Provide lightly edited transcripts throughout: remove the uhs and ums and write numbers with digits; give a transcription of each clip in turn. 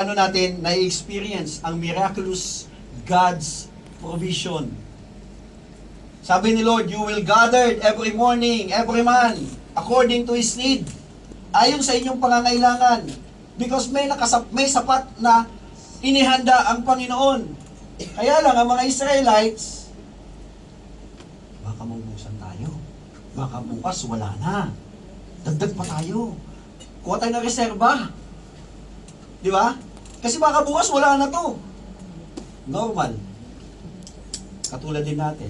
ano natin na-experience ang miraculous God's provision. Sabi ni Lord, you will gather every morning, every man, according to His need, ayon sa inyong pangangailangan. Because may sapat na inihanda ang Panginoon. Kaya lang, ang mga Israelites, baka maubusan tayo. Baka bukas, wala na. Dagdag pa tayo. Kuha tayo ng reserba. Di ba? Kasi baka bukas, wala na to. Normal. Katulad din natin.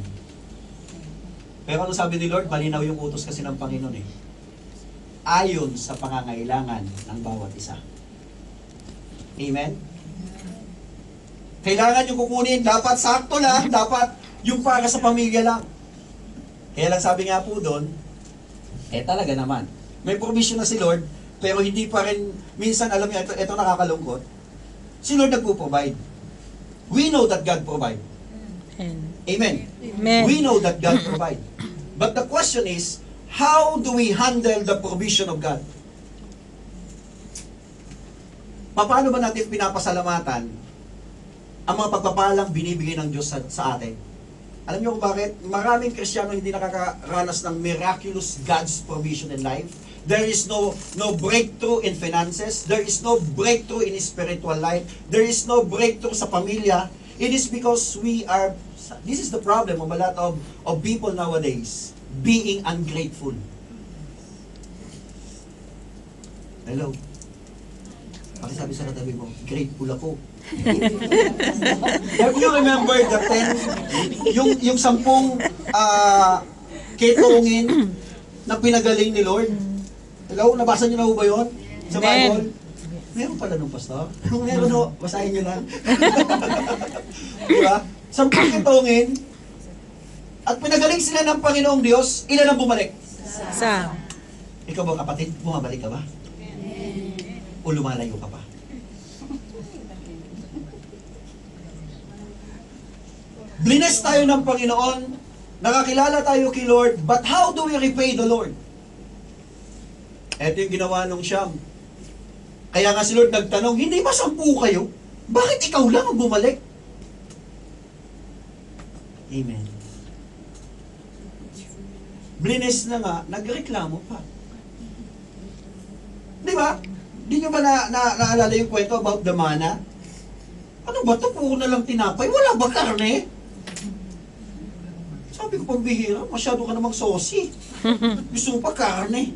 Pero ano sabi ni Lord? Malinaw yung utos kasi ng Panginoon eh. Ayon sa pangangailangan ng bawat isa. Amen? Kailangan yung kukunin, dapat sakto lang, dapat yung para sa pamilya lang. Kaya lang sabi nga po doon, talaga naman. May provision na si Lord, pero hindi pa rin, minsan alam niyo, ito nakakalungkot. Si Lord nagpo-provide. We know that God provide. Amen. Amen. We know that God provide. But the question is, how do we handle the provision of God? Paano ba natin pinapasalamatan ang mga pagpapalang binibigay ng Diyos sa atin? Alam niyo kung bakit? Maraming Kristiyano hindi nakakaranas ng miraculous God's provision in life. There is no breakthrough in finances. There is no breakthrough in spiritual life. There is no breakthrough sa pamilya. It is because this is the problem of a lot of people nowadays, being ungrateful. Hello? Pakisabi sa katabi mo, grateful ako. Have you remember the 10, yung 10 ketongin na pinagaling ni Lord? Hello? Nabasa niyo na ba yun? Sa Bible? Meron pala nung pastor. Meron no, basahin niyo lang. Diba? 10 ketongin, at pinagaling sila ng Panginoong Diyos, ilan ang bumalik? Isa. Ikaw ba kapatid, bumabalik ka ba? O lumalayo ka pa? Blines tayo ng Panginoon, nakakilala tayo kay Lord, but how do we repay the Lord? Ito yung ginawa nung Siyam. Kaya nga si Lord nagtanong, hindi ba 10 kayo? Bakit ikaw lang ang bumalik? Amen. Blines na nga, nagreklamo pa. Di ba? Di nyo ba naalala yung kwento about the manna? Ano ba ito? Puro na lang tinapay. Wala ba karne? Sabi ko, pambihira, masyado ka namang sosi. Gusto mo pa karne.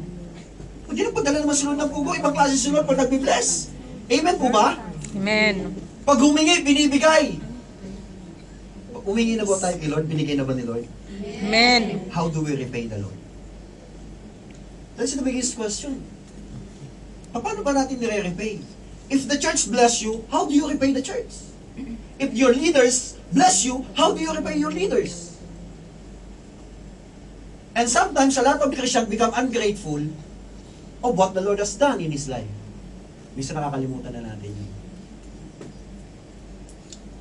Hindi na padala naman si Lord ng pugo. Ibang klase si Lord pag nagbibless. Amen po ba? Amen. Pag humingi, binibigay. Pag humingi na ba tayo kay Lord? Binigay na ba ni Lord? Amen. How do we repay the Lord? That's the biggest question. Paano ba natin nire-repay? If the church bless you, how do you repay the church? If your leaders bless you, how do you repay your leaders? And sometimes, a lot of Christians become ungrateful of what the Lord has done in His life. Minsan nakakalimutan na natin yun.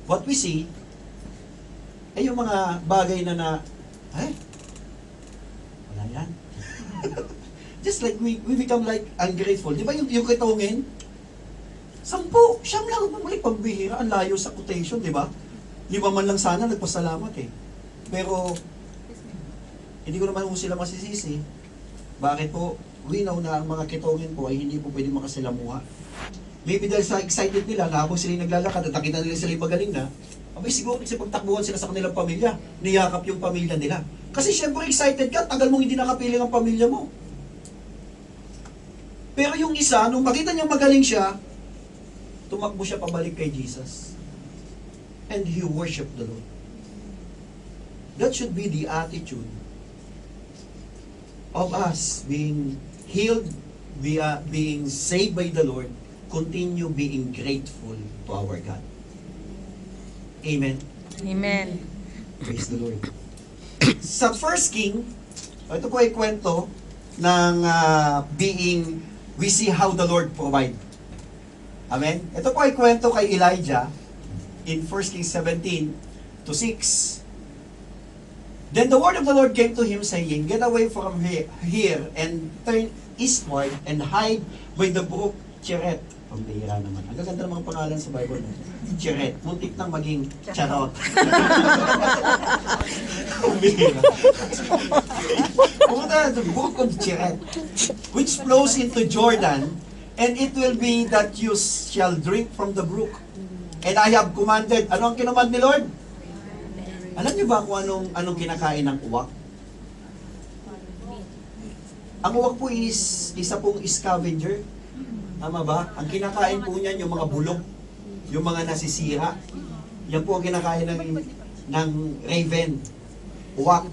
What we see, ay yung mga bagay na wala yan. Just like we become like ungrateful. Di ba yung kitongin? 10, Siyam lang bumalik, pambihira, ang layo sa quotation, di ba? 5 man lang sana, nagpasalamat eh. Pero, hindi ko naman sila masisisi. Bakit po? We know na ang mga kitongin po ay hindi po pwede makasilamuha. Maybe dahil sa excited nila, na habang sila naglalakad at nakita nila sila magaling na, abay siguro kasi pagtakbuhan sila sa kanilang pamilya, niyakap yung pamilya nila. Kasi syempre excited ka, tagal mong hindi nakapiling ang pamilya mo. Pero yung isa, nung makita niya magaling siya, tumakbo siya pabalik kay Jesus. And he worshiped the Lord. That should be the attitude of us being healed, being saved by the Lord, continue being grateful to our God. Amen. Amen. Praise the Lord. Sa First King, ito po ay kwento ng we see how the Lord provide. Amen? Ito po ay kwento kay Elijah in 1 Kings 17:6. Then the word of the Lord came to him, saying, Get away from here and turn eastward and hide by the brook Cherith. Pambihira naman. Ang gaganda ng mga pangalan sa Bible. Cheret. Muntik nang maging charot. Pambihira. Pumunta the book of Cheret, which flows into Jordan, and it will be that you shall drink from the brook. And I have commanded. Ano ang kinamand ni Lord? Alam niyo ba kung anong kinakain ng uwak? Ang uwak po is isa pong scavenger. Tama ba? Ang kinakain po niyan yung mga bulok, yung mga nasisira. Yan po ang kinakain ng raven, uwak.